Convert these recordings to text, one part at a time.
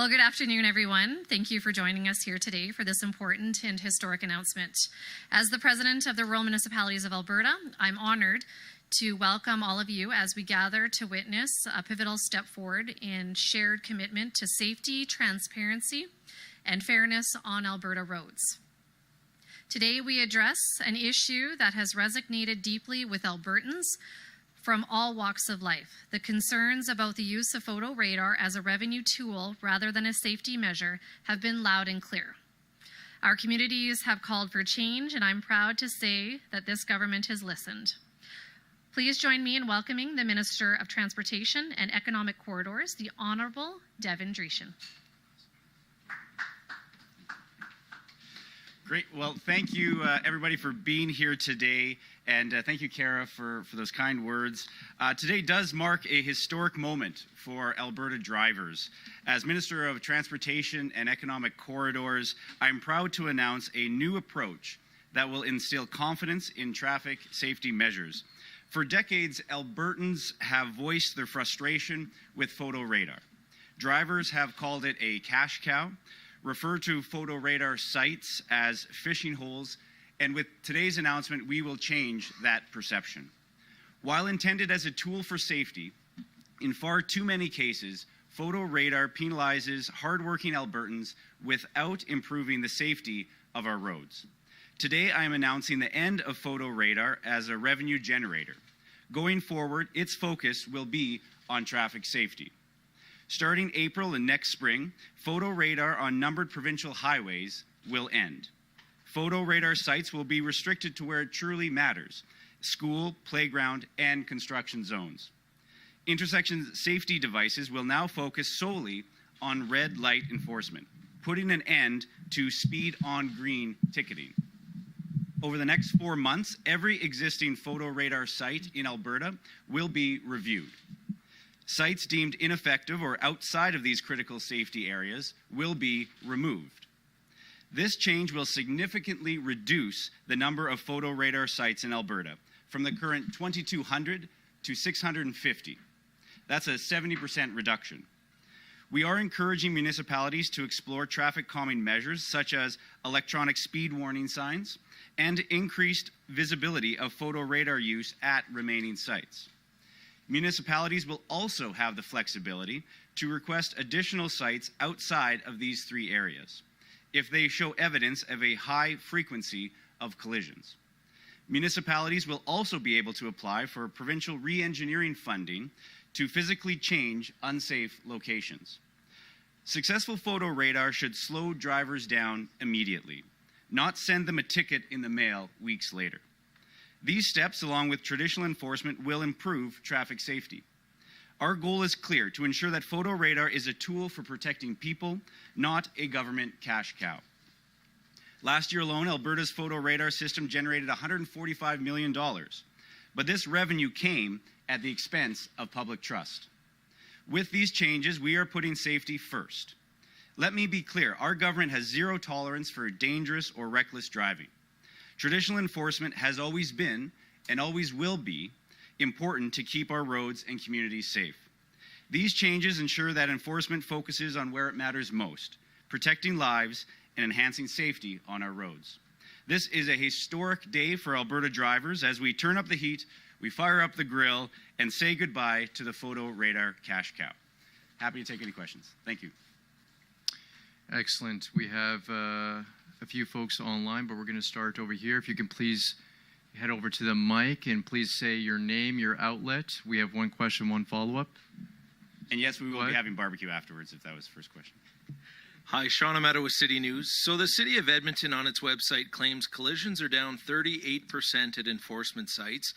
Well, good afternoon, everyone. Thank you for joining us here today for this important and historic announcement. As the President of the Rural Municipalities of Alberta, I'm honored to welcome all of you as we gather to witness a pivotal step forward in shared commitment to safety, transparency, and fairness on Alberta roads. Today, we address an issue that has resonated deeply with Albertans from all walks of life. The concerns about the use of photo radar as a revenue tool rather than a safety measure have been loud and clear. Our communities have called for change, and I'm proud to say that this government has listened. Please join me in welcoming the Minister of Transportation and Economic Corridors, the Honourable Devin Dreeshen. Great. Well, thank you, everybody, for being here today. And thank you, Kara, for those kind words. Today does mark a historic moment for Alberta drivers. As Minister of Transportation and Economic Corridors, I'm proud to announce a new approach that will instill confidence in traffic safety measures. For decades, Albertans have voiced their frustration with photo radar. Drivers have called it a cash cow, refer to photo radar sites as fishing holes, and with today's announcement, we will change that perception. While intended as a tool for safety, in far too many cases, photo radar penalizes hardworking Albertans without improving the safety of our roads. Today, I am announcing the end of photo radar as a revenue generator. Going forward, its focus will be on traffic safety. Starting April and next spring, photo radar on numbered provincial highways will end. Photo radar sites will be restricted to where it truly matters: school, playground, and construction zones. Intersection safety devices will now focus solely on red light enforcement, putting an end to speed on green ticketing. Over the next 4 months, every existing photo radar site in Alberta will be reviewed. Sites deemed ineffective or outside of these critical safety areas will be removed. This change will significantly reduce the number of photo radar sites in Alberta from the current 2,200 to 650. That's a 70% reduction. We are encouraging municipalities to explore traffic calming measures such as electronic speed warning signs and increased visibility of photo radar use at remaining sites. Municipalities will also have the flexibility to request additional sites outside of these three areas if they show evidence of a high frequency of collisions. Municipalities will also be able to apply for provincial re-engineering funding to physically change unsafe locations. Successful photo radar should slow drivers down immediately, not send them a ticket in the mail weeks later. These steps, along with traditional enforcement, will improve traffic safety. Our goal is clear: to ensure that photo radar is a tool for protecting people, not a government cash cow. Last year alone, Alberta's photo radar system generated $145 million, but this revenue came at the expense of public trust. With these changes, we are putting safety first. Let me be clear: our government has zero tolerance for dangerous or reckless driving. Traditional enforcement has always been, and always will be, important to keep our roads and communities safe. These changes ensure that enforcement focuses on where it matters most: protecting lives and enhancing safety on our roads. This is a historic day for Alberta drivers as we turn up the heat, we fire up the grill, and say goodbye to the photo radar cash cow. Happy to take any questions. Thank you. Excellent. We have a few folks online, but we're going to start over here. If you can please head over to the mic and please say your name, your outlet. We have one question, one follow-up. And yes, we will be having barbecue afterwards, if that was the first question. Hi, Sean Amato with City News. So the City of Edmonton on its website claims collisions are down 38% at enforcement sites,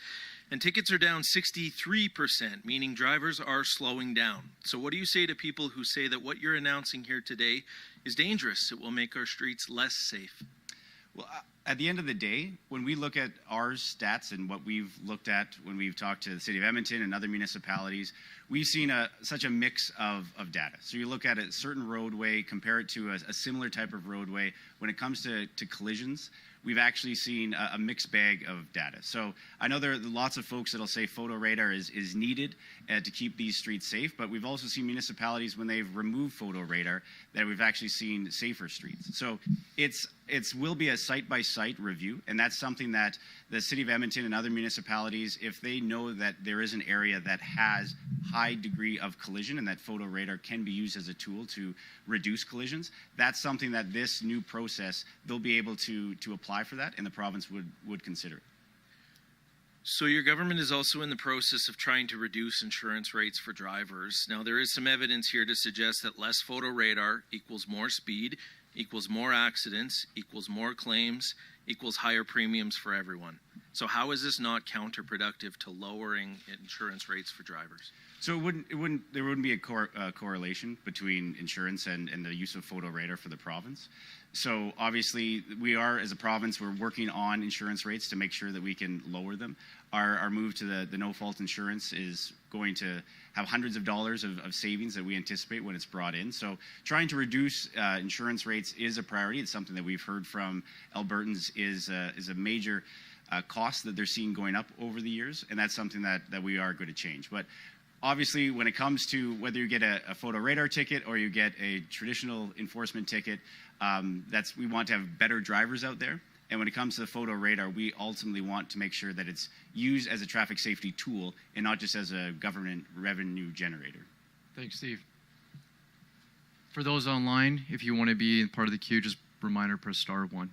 and tickets are down 63%, meaning drivers are slowing down. So what do you say to people who say that what you're announcing here today is dangerous? It will make our streets less safe. Well, at the end of the day, when we look at our stats and what we've looked at when we've talked to the City of Edmonton and other municipalities, we've seen such a mix of data. So you look at a certain roadway, compare it to a similar type of roadway. When it comes to collisions, we've actually seen a mixed bag of data. So I know there are lots of folks that'll say photo radar is needed to keep these streets safe, but we've also seen municipalities when they've removed photo radar that we've actually seen safer streets. So it will be a site-by-site review, and that's something that the City of Edmonton and other municipalities, if they know that there is an area that has high degree of collision and that photo radar can be used as a tool to reduce collisions, that's something that this new process, they'll be able to apply for that, and the province would consider it. So your government is also in the process of trying to reduce insurance rates for drivers. Now, there is some evidence here to suggest that less photo radar equals more speed, equals more accidents, equals more claims, equals higher premiums for everyone. So how is this not counterproductive to lowering insurance rates for drivers? So there wouldn't be a correlation between insurance and the use of photo radar for the province. So obviously we are, as a province, we're working on insurance rates to make sure that we can lower them. Our move to the no-fault insurance is going to have hundreds of dollars of savings that we anticipate when it's brought in. So trying to reduce insurance rates is a priority. It's something that we've heard from Albertans is a major cost that they're seeing going up over the years, and that's something that we are going to change. But obviously, when it comes to whether you get a photo radar ticket or you get a traditional enforcement ticket, we want to have better drivers out there. And when it comes to the photo radar, we ultimately want to make sure that it's used as a traffic safety tool and not just as a government revenue generator. Thanks, Steve. For those online, if you want to be part of the queue, just reminder, press *1.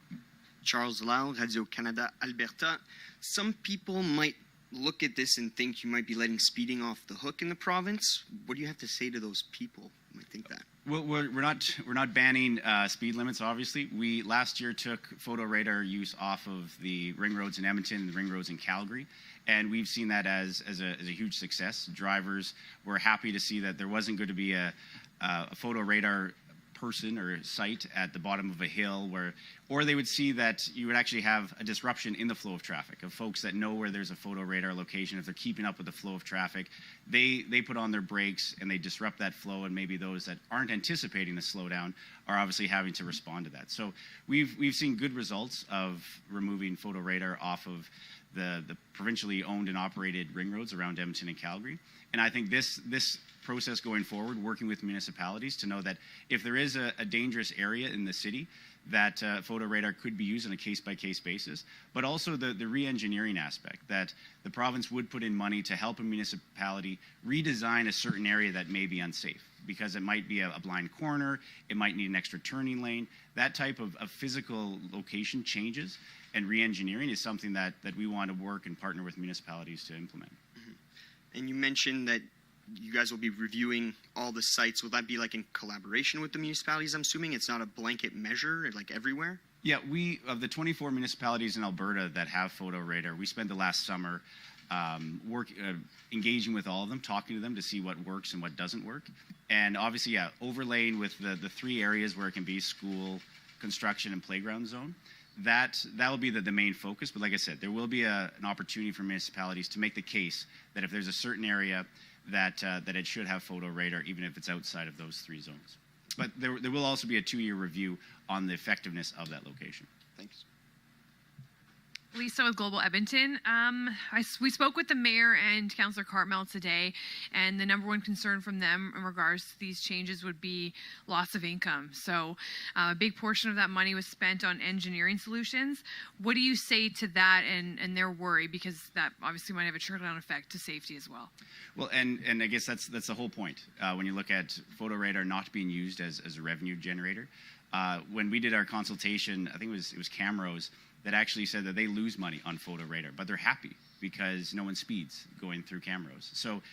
Charles Lau, Radio-Canada, Alberta. Some people might look at this and think you might be letting speeding off the hook in the province. What do you have to say to those people who might think that? Well, we're not banning speed limits. Obviously, we last year took photo radar use off of the ring roads in Edmonton and the ring roads in Calgary, and we've seen that as a huge success. Drivers were happy to see that there wasn't going to be a photo radar person or site at the bottom of a hill or they would see that you would actually have a disruption in the flow of traffic of folks that know where there's a photo radar location. If they're keeping up with the flow of traffic, they put on their brakes and they disrupt that flow, and maybe those that aren't anticipating the slowdown are obviously having to respond to that. So we've seen good results of removing photo radar off of the provincially owned and operated ring roads around Edmonton and Calgary. And I think this process going forward, working with municipalities to know that if there is a dangerous area in the city, that photo radar could be used on a case-by-case basis, but also the re-engineering aspect, that the province would put in money to help a municipality redesign a certain area that may be unsafe, because it might be a blind corner, it might need an extra turning lane. That type of physical location changes and re-engineering is something that we want to work and partner with municipalities to implement. Mm-hmm. And you mentioned that you guys will be reviewing all the sites. Will that be like in collaboration with the municipalities? I'm assuming it's not a blanket measure like everywhere? Yeah, of the 24 municipalities in Alberta that have photo radar, we spent the last summer engaging with all of them, talking to them to see what works and what doesn't work. And obviously, yeah, overlaying with the three areas where it can be school, construction, and playground zone. That will be the main focus. But like I said, there will be an opportunity for municipalities to make the case that if there's a certain area that it should have photo radar, even if it's outside of those three zones. But there will also be a 2-year review on the effectiveness of that location. Thanks. Lisa with Global Edmonton. We spoke with the mayor and Councillor Cartmell today, and the number one concern from them in regards to these changes would be loss of income. So a big portion of that money was spent on engineering solutions. What do you say to that and their worry? Because that obviously might have a trickle-down effect to safety as well. Well, and I guess that's the whole point. When you look at photo radar not being used as a revenue generator, when we did our consultation, I think it was Camrose that actually said that they lose money on photo radar, but they're happy because no one speeds going through Camrose. So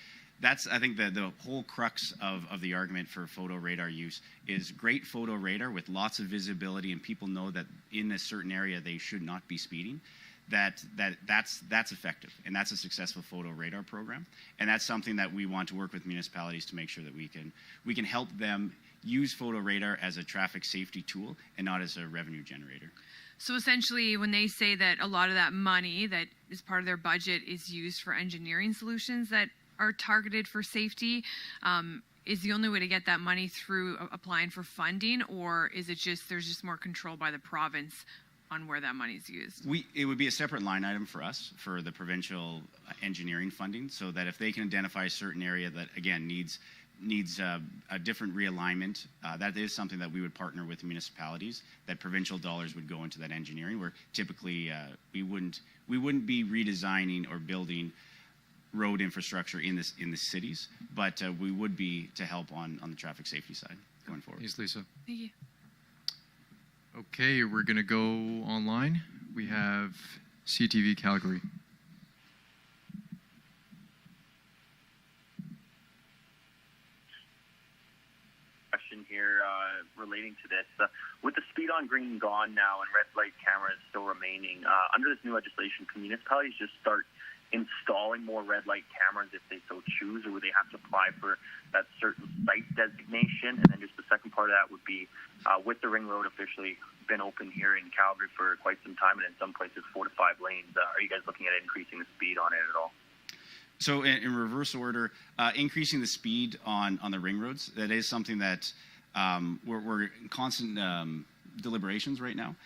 that's, I think, the whole crux of the argument for photo radar use is great photo radar with lots of visibility, and people know that in a certain area they should not be speeding. That's effective, and that's a successful photo radar program, and that's something that we want to work with municipalities to make sure that we can help them use photo radar as a traffic safety tool and not as a revenue generator. So essentially, when they say that a lot of that money that is part of their budget is used for engineering solutions that are targeted for safety, is the only way to get that money through applying for funding, or is it just there's just more control by the province on where that money is used? It would be a separate line item for us for the provincial engineering funding, so that if they can identify a certain area that again needs a different realignment, that is something that we would partner with municipalities. That provincial dollars would go into that engineering, where typically we wouldn't be redesigning or building road infrastructure in the cities, but we would be to help on the traffic safety side going forward. Thanks, Lisa. Thank you. Okay, we're going to go online. We have CTV Calgary. Question here relating to this. With the speed on green gone now and red light cameras still remaining, under this new legislation, can municipalities just start installing more red light cameras if they so choose, or would they have to apply for that certain site designation? And then just the second part of that would be, with the ring road officially been open here in Calgary for quite some time, and in some places 4 to 5 lanes, are you guys looking at increasing the speed on it at all? So in reverse order, increasing the speed on the ring roads, that is something that we're in constant deliberations right now,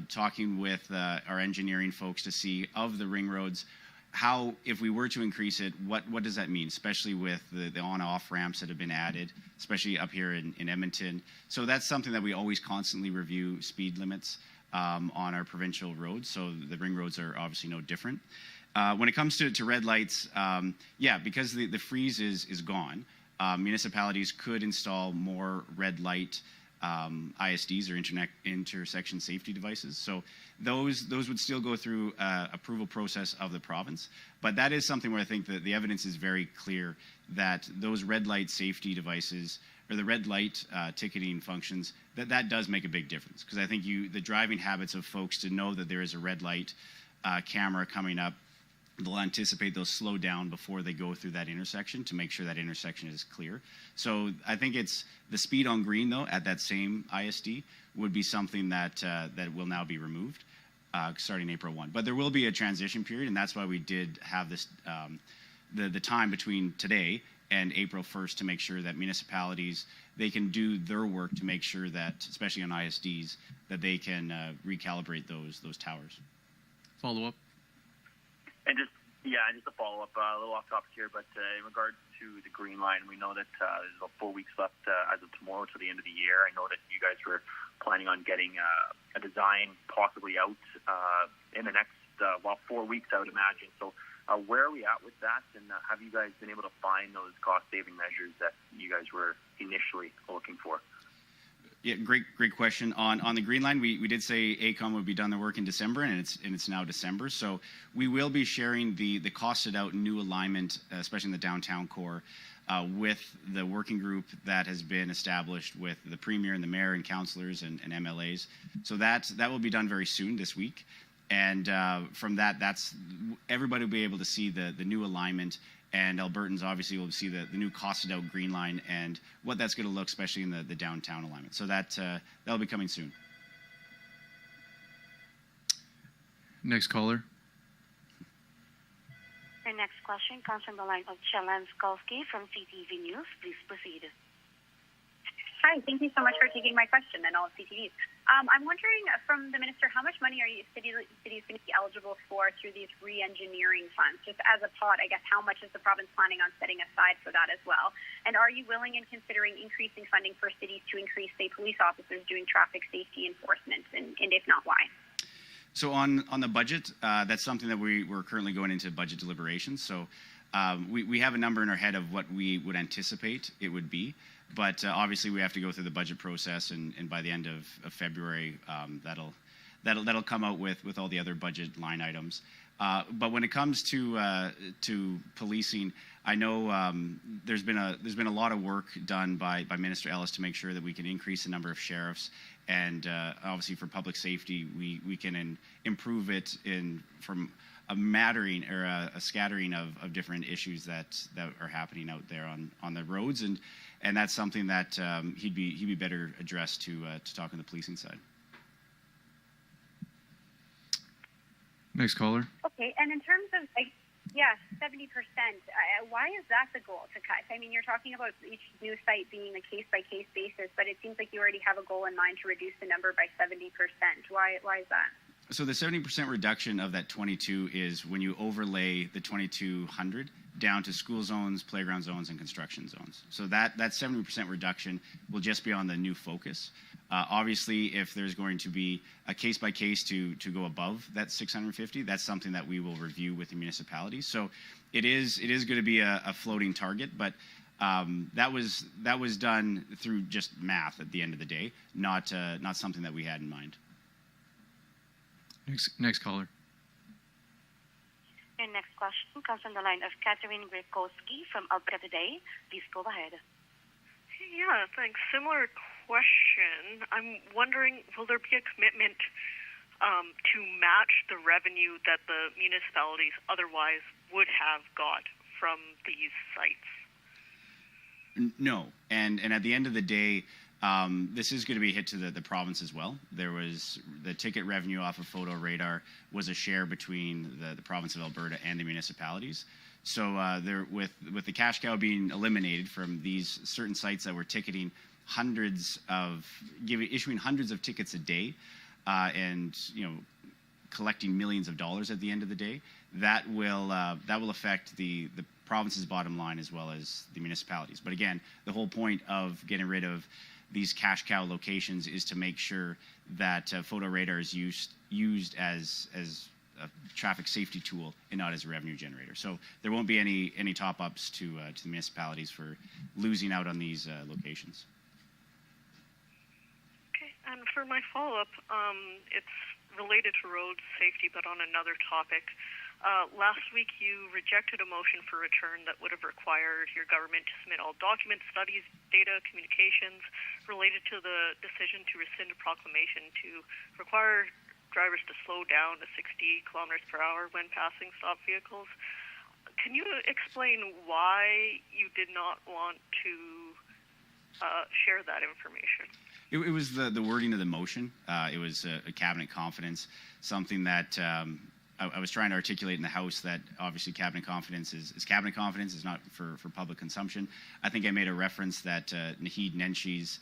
talking with our engineering folks to see of the ring roads, how, if we were to increase it, what does that mean, especially with the on-off ramps that have been added, especially up here in Edmonton. So that's something that we always constantly review speed limits on our provincial roads. So the ring roads are obviously no different. When it comes to red lights, because the freeze is gone, municipalities could install more red light ISDs or intersection safety devices. So those would still go through approval process of the province. But that is something where I think that the evidence is very clear that those red light safety devices or the red light ticketing functions, that does make a big difference. Because I think the driving habits of folks to know that there is a red light camera coming up, they'll anticipate, they'll slow down before they go through that intersection to make sure that intersection is clear. So I think it's the speed on green, though, at that same ISD would be something that will now be removed starting April 1. But there will be a transition period, and that's why we did have this the time between today and April 1st to make sure that municipalities, they can do their work to make sure that, especially on ISDs, that they can recalibrate those towers. Follow up. And just a follow-up, a little off topic here, but in regards to the Green Line, we know that there's about 4 weeks left as of tomorrow to the end of the year. I know that you guys were planning on getting a design possibly out in the next 4 weeks, I would imagine. So where are we at with that, and have you guys been able to find those cost-saving measures that you guys were initially looking for? Yeah, great question. On the Green Line, we did say AECOM would be done their work in December, and it's now December. So we will be sharing the costed out new alignment, especially in the downtown core, with the working group that has been established with the Premier and the Mayor and councillors and MLAs. So that will be done very soon this week. And from that's everybody will be able to see the new alignment, and Albertans obviously will see the new costed out Green Line and what that's going to look, especially in the downtown alignment. So that'll be coming soon. Next caller. Our next question comes from the line of Chelan Skolsky from CTV News. Please proceed. Hi, thank you so much for taking my question and all of CTVs. I'm wondering from the minister, how much money are cities going to be eligible for through these re-engineering funds? Just as a thought, I guess, how much is the province planning on setting aside for that as well? And are you willing and considering increasing funding for cities to increase, say, police officers doing traffic safety enforcement? And if not, why? So on the budget, that's something that we're currently going into budget deliberations. So we have a number in our head of what we would anticipate it would be. But obviously, we have to go through the budget process, and by the end of February, that'll come out with all the other budget line items. But when it comes to policing, I know there's been a lot of work done by Minister Ellis to make sure that we can increase the number of sheriffs, and obviously for public safety, we can improve it from a mattering or a scattering of different issues that are happening out there on the roads, and that's something that he'd be better addressed to talk on the policing side. Next caller. Okay, and in terms of Yeah, 70%. Why is that the goal to cut? I mean, you're talking about each new site being a case-by-case basis, but it seems like you already have a goal in mind to reduce the number by 70%. Why is that? So the 70% reduction of that 22 is when you overlay the 2200 down to school zones, playground zones, and construction zones. So that 70% reduction will just be on the new focus. Obviously, if there's going to be a case-by-case to go above that 650, that's something that we will review with the municipalities. So it is going to be a floating target, but that was done through just math at the end of the day, not something that we had in mind. Next caller. Your next question comes from the line of Catherine Grekowski from Alberta Today. Please go ahead. Yeah, thanks. Similar question. I'm wondering, will there be a commitment to match the revenue that the municipalities otherwise would have got from these sites? No, and at the end of the day, this is going to be a hit to the province as well. There was the ticket revenue off of Photo Radar was a share between the province of Alberta and the municipalities. So there, with the cash cow being eliminated from these certain sites that were ticketing issuing hundreds of tickets a day, and collecting millions of dollars at the end of the day, that will affect the province's bottom line as well as the municipalities. But again, the whole point of getting rid of these cash cow locations is to make sure that Photo Radar is used as a traffic safety tool and not as a revenue generator. So there won't be any top-ups to the municipalities for losing out on these locations. Okay, and for my follow-up, it's related to road safety, but on another topic. Last week, you rejected a motion for return that would have required your government to submit all documents, studies, data, communications related to the decision to rescind a proclamation to require drivers to slow down to 60 kilometers per hour when passing stop vehicles. Can you explain why you did not want to share that information? It was the wording of the motion. It was a cabinet confidence, something that I was trying to articulate in the House, that obviously cabinet confidence is cabinet confidence, is not for public consumption. I think I made a reference that Naheed Nenshi's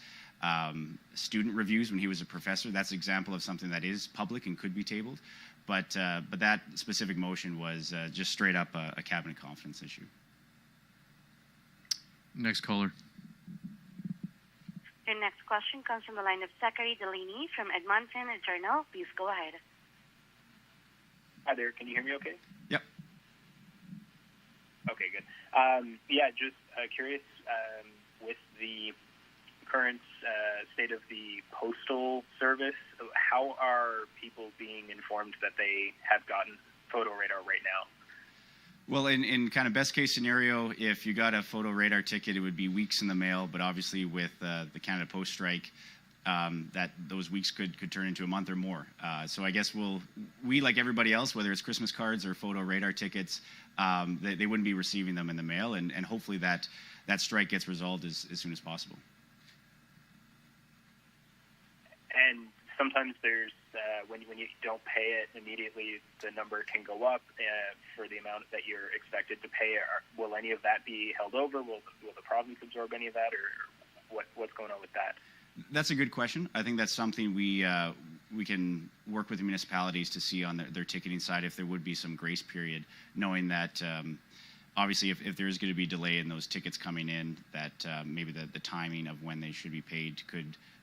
student reviews when he was a professor, that's an example of something that is public and could be tabled. But that specific motion was just straight up a cabinet confidence issue. Next caller. Your next question comes from the line of Zachary Delaney from Edmonton Journal. Please go ahead. Hi there. Can you hear me okay? Yep. Okay, good. Just curious, with the current state of the Postal Service, how are people being informed that they have gotten Photo Radar right now? Well, in kind of best case scenario, if you got a Photo Radar ticket, it would be weeks in the mail. But obviously, with the Canada Post strike, that those weeks could turn into a month or more. So I guess we like everybody else, whether it's Christmas cards or Photo Radar tickets, they wouldn't be receiving them in the mail, and hopefully that strike gets resolved as soon as possible. And sometimes there's when you don't pay it immediately, the number can go up for the amount that you're expected to pay. Will any of that be held over? Will the province absorb any of that, or what's going on with that? That's a good question. I think that's something we can work with the municipalities to see on their ticketing side if there would be some grace period, knowing that obviously if there is going to be delay in those tickets coming in, that maybe the timing of when they should be paid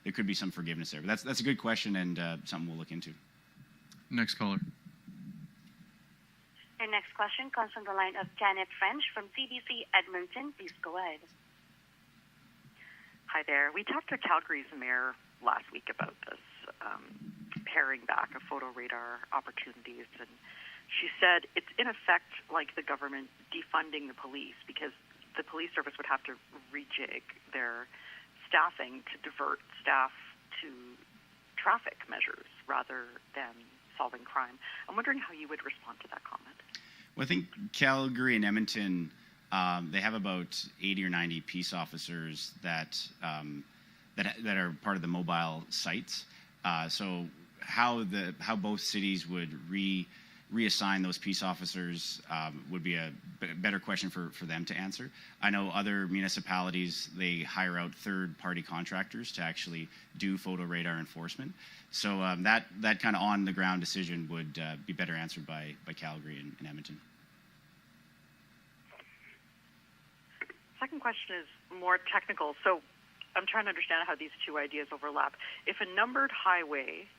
there could be some forgiveness there. But that's a good question and something we'll look into. Next caller. Your next question comes from the line of Janet French from CBC Edmonton. Please go ahead. Hi there. We talked to Calgary's mayor last week about this paring back of Photo Radar opportunities, and she said it's in effect like the government defunding the police, because the police service would have to rejig their staffing to divert staff to traffic measures rather than solving crime. I'm wondering how you would respond to that comment. Well, I think Calgary and Edmonton, they have about 80 or 90 peace officers that are part of the mobile sites. So how both cities would reassign those peace officers would be a better question for them to answer. I know other municipalities, they hire out third-party contractors to actually do photo radar enforcement. So that kind of on-the-ground decision would be better answered by Calgary and Edmonton. Second question is more technical. So I'm trying to understand how these two ideas overlap. If a numbered highway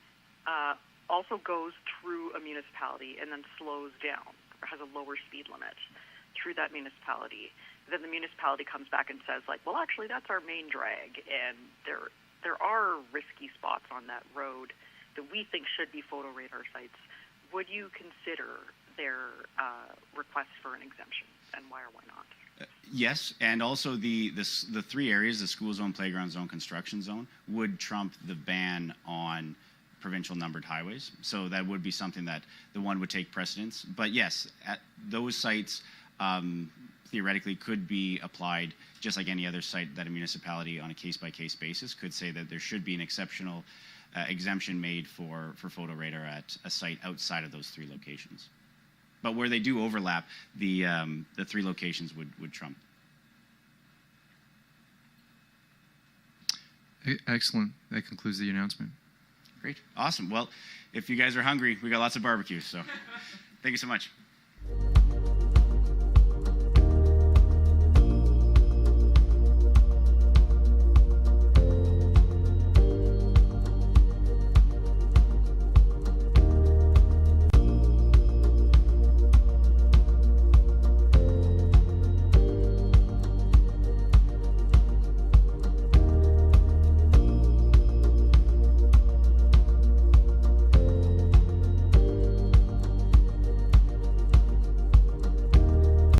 also goes through a municipality and then slows down or has a lower speed limit through that municipality, then the municipality comes back and says, like, well, actually, that's our main drag, and there are risky spots on that road that we think should be photo radar sites. Would you consider their request for an exemption, and why or why not? Yes, and also the three areas, the school zone, playground zone, construction zone, would trump the ban on provincial numbered highways. So that would be something that the one would take precedence. But yes, at those sites theoretically could be applied just like any other site that a municipality on a case-by-case basis could say that there should be an exceptional exemption made for photo radar at a site outside of those three locations. But where they do overlap, the three locations would trump. Excellent. That concludes the announcement. Great. Awesome. Well, if you guys are hungry, we got lots of barbecue, so thank you so much.